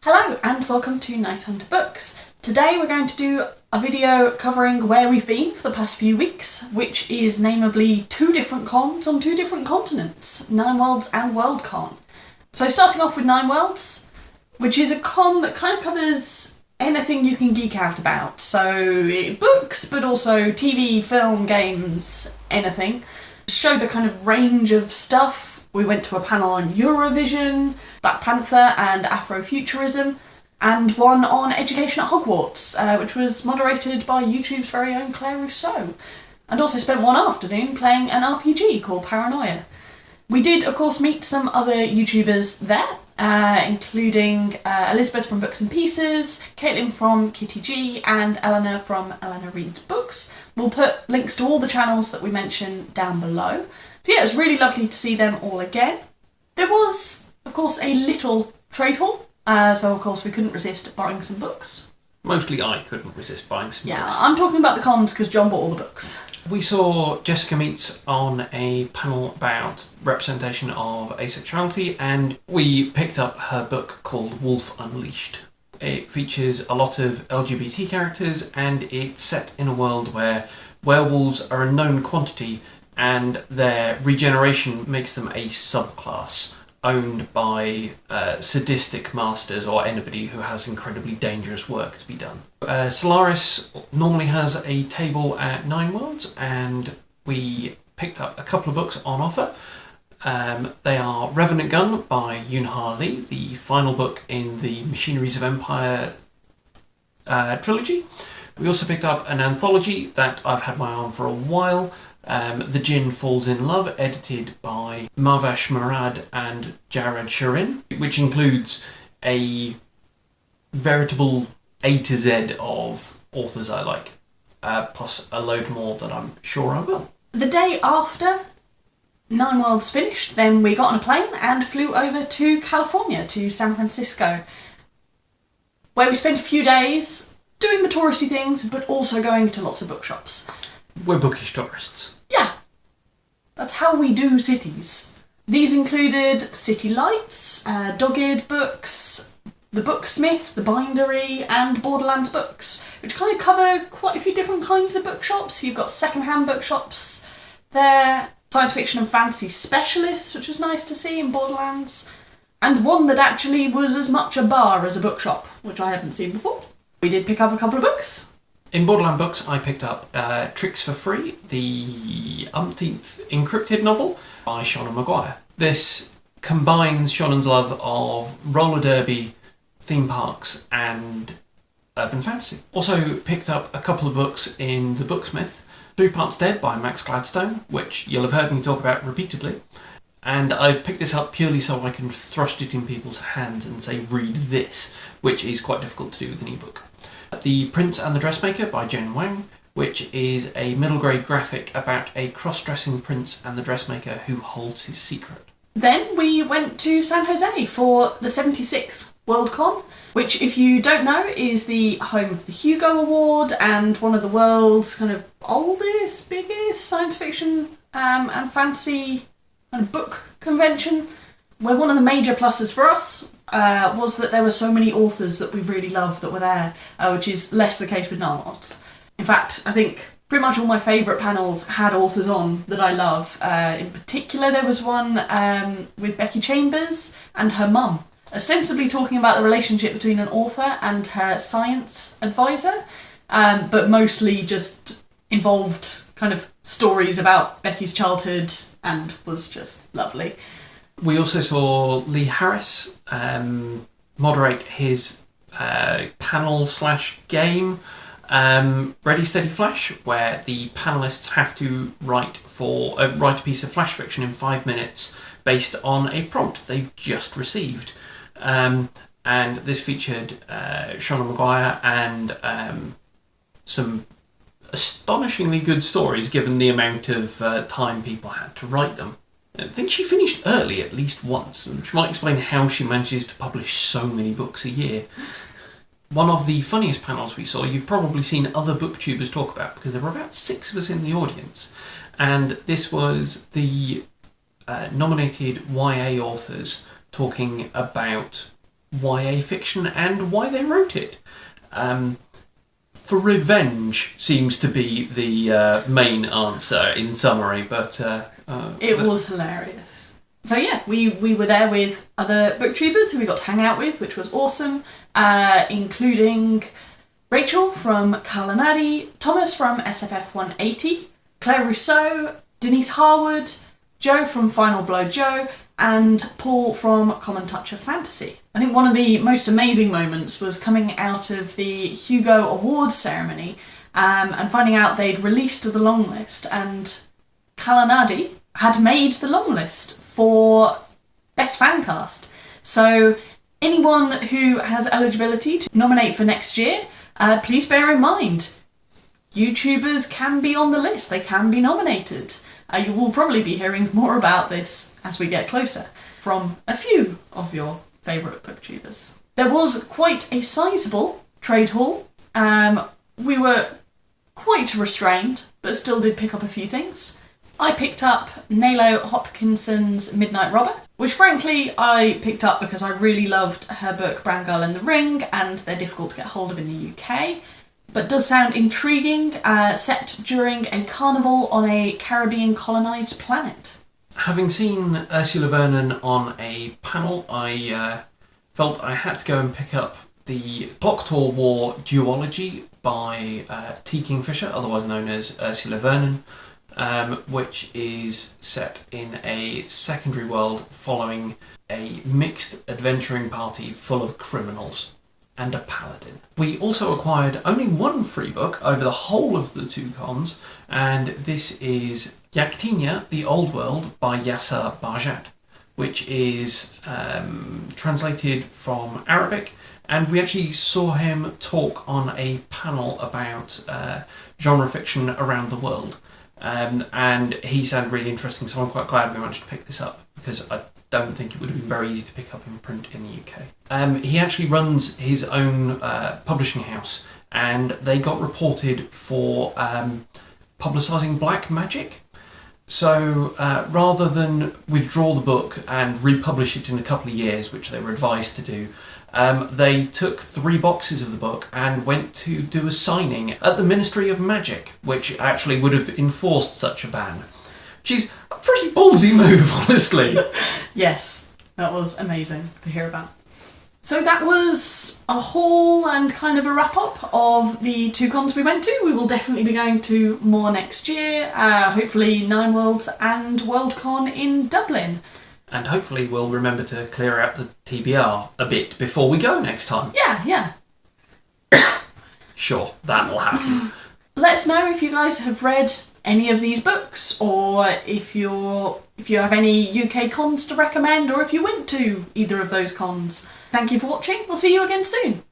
Hello and welcome to KnightHunter Books. Today we're going to do a video covering where we've been for the past few weeks, which is namely two different cons on two different continents, NineWorlds and WorldCon. So starting off with NineWorlds, which is a con that kind of covers anything you can geek out about. So books, but also TV, film, games, anything. Show the kind of range of stuff. We went to a panel on Eurovision, Black Panther and Afrofuturism, and one on education at Hogwarts, which was moderated by YouTube's very own Claire Rousseau, and also spent one afternoon playing an RPG called Paranoia. We did, of course, meet some other YouTubers there, including Elizabeth from Books and Pieces, Caitlin from Kitty G, and Eleanor from Eleanor Reads Books. We'll put links to all the channels that we mentioned down below. So yeah, it was really lovely to see them all again. There was, of course, a little trade hall, so of course we couldn't resist buying some books. Mostly I couldn't resist buying some books. Yeah, I'm talking about the cons because John bought all the books. We saw Jessica Meets on a panel about representation of asexuality, and we picked up her book called Wolf Unleashed. It features a lot of LGBT characters, and it's set in a world where werewolves are a known quantity, and their regeneration makes them a subclass owned by sadistic masters or anybody who has incredibly dangerous work to be done. Solaris normally has a table at NineWorlds, and we picked up a couple of books on offer. They are Revenant Gun by Yoon Ha Lee, the final book in the Machineries of Empire trilogy. We also picked up an anthology that I've had my eye on for a while, The Djinn Falls in Love, edited by Mahvesh, Murad and Shurin, which includes a veritable A to Z of authors I like, plus a load more that I'm sure I will. The day after NineWorlds finished, then we got on a plane and flew over to California, to San Francisco, where we spent a few days doing the touristy things, but also going to lots of bookshops. We're bookish tourists. Yeah, that's how we do cities. These included City Lights, Dog-Eared Books, The Booksmith, The Bindery, and Borderlands Books, which kind of cover quite a few different kinds of bookshops. You've got second-hand bookshops there, science fiction and fantasy specialists, which was nice to see in Borderlands, and one that actually was as much a bar as a bookshop, which I haven't seen before. We did pick up a couple of books. In Borderland Books, I picked up Tricks for Free, the umpteenth encrypted novel by Seanan Macguire. This combines Shannon's love of roller derby, theme parks, and urban fantasy. Also picked up a couple of books in The Booksmith, 3 Parts Dead by Max Gladstone, which you'll have heard me talk about repeatedly. And I've picked this up purely so I can thrust it in people's hands and say, read this, which is quite difficult to do with an ebook. The Prince and the Dressmaker by Wang, which is a middle grade graphic about a cross-dressing prince and the dressmaker who holds his secret. Then we went to San Jose for the 76th WorldCon, which, if you don't know, is the home of the Hugo Award and one of the world's kind of oldest, biggest science fiction and fantasy kind of book convention, where one of the major pluses for us was that there were so many authors that we really love that were there, which is less the case with NineWorlds. In fact, I think pretty much all my favourite panels had authors on that I love. In particular, there was one with Becky Chambers and her mum, ostensibly talking about the relationship between an author and her science advisor, but mostly just involved kind of stories about Becky's childhood and was just lovely. We also saw Lee Harris moderate his panel/game Ready Steady Flash, where the panellists have to write a piece of flash fiction in 5 minutes based on a prompt they've just received. And this featured Seanan Macguire and some astonishingly good stories given the amount of time people had to write them. I think she finished early at least once, which might explain how she manages to publish so many books a year. One of the funniest panels we saw, you've probably seen other booktubers talk about, because there were about 6 of us in the audience, and this was the nominated YA authors talking about YA fiction and why they wrote it. For revenge seems to be the main answer in summary, but it was hilarious. So yeah, we were there with other booktubers who we got to hang out with, which was awesome, including Rachel from Kalanadi, Thomas from SFF 180, Claire Rousseau, Denise Harwood, Joe from Final Blow Joe, and Paul from Common Touch of Fantasy. I think one of the most amazing moments was coming out of the Hugo Awards ceremony and finding out they'd released the long list, and Kalanadi had made the long list for Best Fan Cast. So anyone who has eligibility to nominate for next year, please bear in mind, YouTubers can be on the list, they can be nominated. You will probably be hearing more about this as we get closer from a few of your favourite booktubers. There was quite a sizable trade haul. We were quite restrained, but still did pick up a few things. I picked up Nalo Hopkinson's Midnight Robber, which frankly I picked up because I really loved her book Brown Girl in the Ring, and they're difficult to get hold of in the UK. But does sound intriguing, set during a carnival on a Caribbean colonised planet. Having seen Ursula Vernon on a panel, I felt I had to go and pick up the Clocktaur War duology by T. Kingfisher, otherwise known as Ursula Vernon, which is set in a secondary world following a mixed adventuring party full of criminals and a paladin. We also acquired only one free book over the whole of the two cons, and this is Yaqteenya, The Old World by Yasser Bahjatt, which is translated from Arabic, and we actually saw him talk on a panel about genre fiction around the world, and he sounded really interesting, so I'm quite glad we managed to pick this up, because I don't think it would have been very easy to pick up in print in the UK. He actually runs his own publishing house, and they got reported for publicising black magic. So rather than withdraw the book and republish it in a couple of years, which they were advised to do, they took 3 boxes of the book and went to do a signing at the Ministry of Magic, which actually would have enforced such a ban. Which is a pretty ballsy move, honestly. Yes, that was amazing to hear about. So that was a haul and kind of a wrap-up of the 2 cons we went to. We will definitely be going to more next year, hopefully NineWorlds and WorldCon in Dublin. And hopefully we'll remember to clear out the TBR a bit before we go next time. Yeah. Sure, that'll happen. Let us know if you guys have read any of these books, or if you have any UK cons to recommend, or if you went to either of those cons. Thank you for watching. We'll see you again soon.